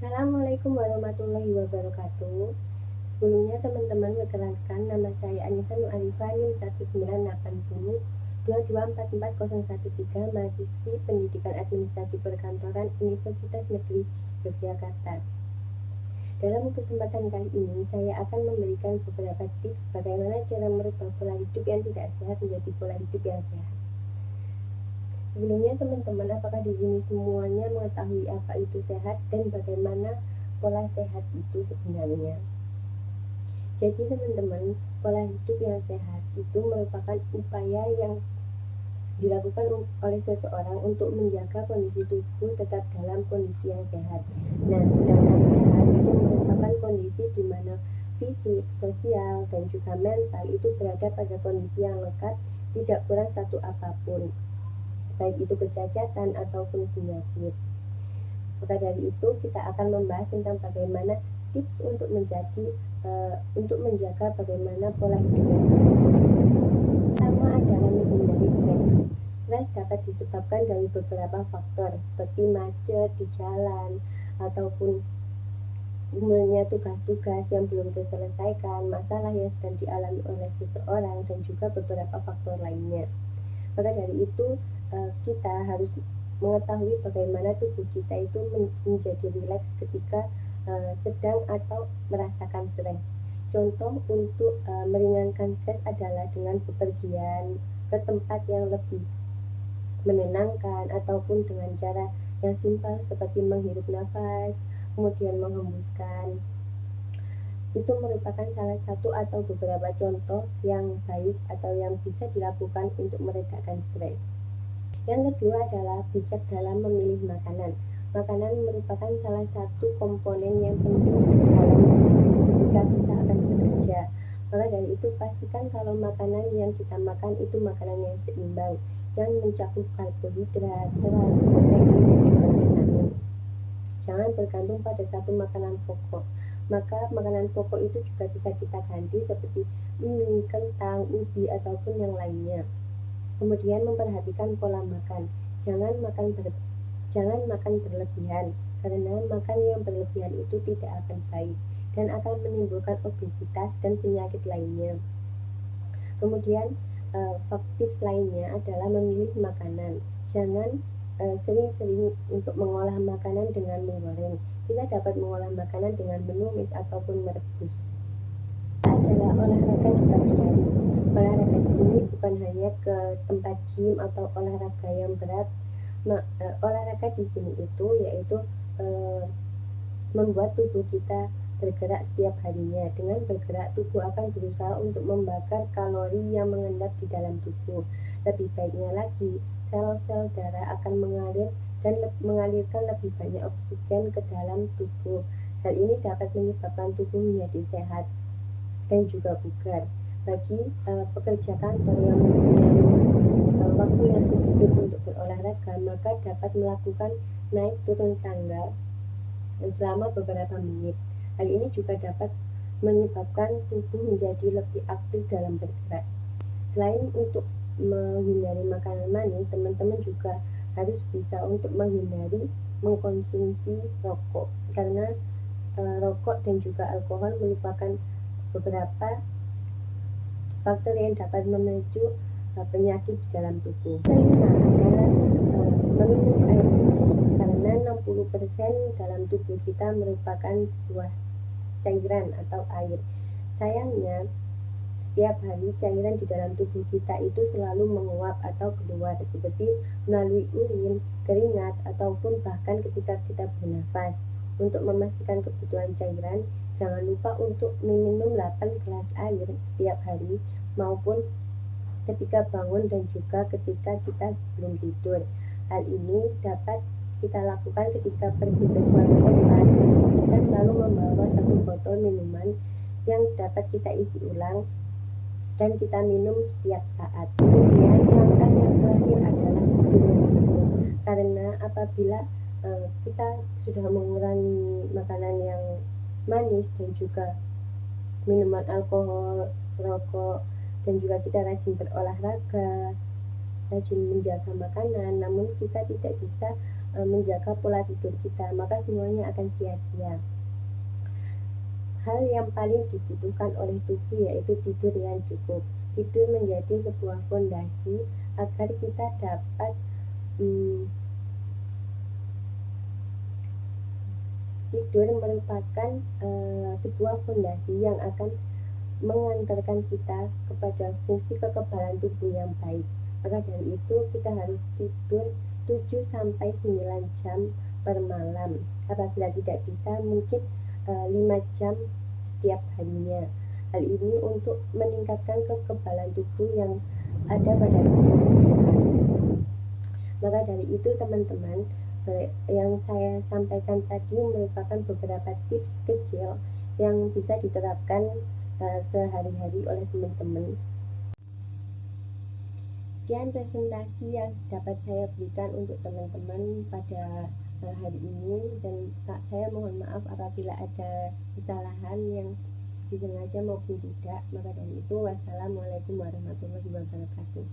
Assalamualaikum warahmatullahi wabarakatuh. Sebelumnya teman-teman perkenalkan, nama saya Anissa Nur Arifah, NIM 19802244013, mahasiswi Pendidikan Administrasi Perkantoran Universitas Negeri Yogyakarta. Dalam kesempatan kali ini, saya akan memberikan beberapa tips bagaimana cara merubah pola hidup yang tidak sehat menjadi pola hidup yang sehat. Sebelumnya teman-teman, apakah di sini semuanya mengetahui apa itu sehat dan bagaimana pola sehat itu sebenarnya? Jadi teman-teman, pola hidup yang sehat itu merupakan upaya yang dilakukan oleh seseorang untuk menjaga kondisi tubuh tetap dalam kondisi yang sehat. Nah, sedangkan sehat itu merupakan kondisi di mana fisik, sosial, dan juga mental itu berada pada kondisi yang lengkap, tidak kurang satu apapun, baik itu kecacatan ataupun penyakit. Maka dari itu kita akan membahas tentang bagaimana tips untuk menjaga bagaimana pola hidup yang sehat. Pertama adalah menghindari stres. Stres dapat disebabkan dari beberapa faktor seperti macet di jalan ataupun umumnya tugas-tugas yang belum terselesaikan, masalah yang sedang dialami oleh seseorang, dan juga beberapa faktor lainnya. Maka dari itu kita harus mengetahui bagaimana tubuh kita itu menjadi rileks ketika sedang atau merasakan stres. Contoh untuk meringankan stres adalah dengan bepergian ke tempat yang lebih menenangkan ataupun dengan cara yang simpel seperti menghirup nafas, kemudian menghembuskan. Itu merupakan salah satu atau beberapa contoh yang baik atau yang bisa dilakukan untuk meredakan stres. Yang kedua adalah bijak dalam memilih makanan. Makanan merupakan salah satu komponen yang penting dalam ketika kita akan bekerja. Maka dari itu pastikan kalau makanan yang kita makan itu makanan yang seimbang, yang mencakup karbohidrat, serat, protein, dan juga vitamin. Jangan bergantung pada satu makanan pokok. Maka makanan pokok itu juga bisa kita ganti seperti mie, kentang, ubi, ataupun yang lainnya. Kemudian memperhatikan pola makan. Jangan makan berlebihan, karena makan yang berlebihan itu tidak akan baik dan akan menimbulkan obesitas dan penyakit lainnya. Kemudian tips lainnya adalah memilih makanan. Jangan sering-sering untuk mengolah makanan dengan menggoreng. Kita dapat mengolah makanan dengan menumis ataupun merebus. Adalah olahraga di pagi hari. Olahraga di sini bukan hanya ke tempat gym atau olahraga yang berat. Olahraga di sini itu yaitu membuat tubuh kita bergerak setiap harinya. Dengan bergerak, tubuh akan berusaha untuk membakar kalori yang mengendap di dalam tubuh. Lebih baiknya lagi, sel-sel darah akan mengalir dan mengalirkan lebih banyak oksigen ke dalam tubuh. Hal ini dapat menyebabkan tubuh menjadi sehat dan juga bugar. Bagi pekerja kantor yang mempunyai waktu yang sedikit untuk berolahraga, maka dapat melakukan naik turun tangga selama beberapa menit. Hal ini juga dapat menyebabkan tubuh menjadi lebih aktif dalam bergerak. Selain untuk menghindari makanan manis, teman-teman juga harus bisa untuk menghindari mengkonsumsi rokok, karena rokok dan juga alkohol merupakan beberapa faktor yang dapat memicu penyakit di dalam tubuh. Kelima adalah meminum air putih, karena 60% dalam tubuh kita merupakan sebuah cairan atau air. Sayangnya setiap hari cairan di dalam tubuh kita itu selalu menguap atau keluar, seperti melalui urin, keringat, ataupun bahkan ketika kita bernafas. Untuk memastikan kebutuhan cairan, jangan lupa untuk minum 8 gelas air setiap hari, maupun ketika bangun dan juga ketika kita sebelum tidur. Hal ini dapat kita lakukan ketika pergi ke suatu tempat. Kita selalu membawa satu botol minuman yang dapat kita isi ulang dan kita minum setiap saat. Kemudian langkah yang terakhir adalah minum, karena apabila kita sudah mengurangi makanan yang manis dan juga minuman alkohol, rokok, dan juga kita rajin berolahraga, rajin menjaga makanan, namun kita tidak bisa menjaga pola tidur kita, maka semuanya akan sia-sia. Hal yang paling dibutuhkan oleh tubuh yaitu tidur yang cukup. Tidur menjadi sebuah fondasi agar kita dapat tidur merupakan sebuah fondasi yang akan mengantarkan kita kepada fungsi kekebalan tubuh yang baik. Maka dari itu kita harus tidur 7-9 jam per malam. Apabila tidak bisa, mungkin 5 jam setiap harinya. Hal ini untuk meningkatkan kekebalan tubuh yang ada pada tubuh kita. Maka dari itu teman-teman, yang saya sampaikan tadi merupakan beberapa tips kecil yang bisa diterapkan sehari-hari oleh teman-teman. Sekian presentasi yang dapat saya berikan untuk teman-teman pada hari ini, dan saya mohon maaf apabila ada kesalahan yang disengaja maupun tidak. Maka dari itu, wassalamualaikum warahmatullahi wabarakatuh.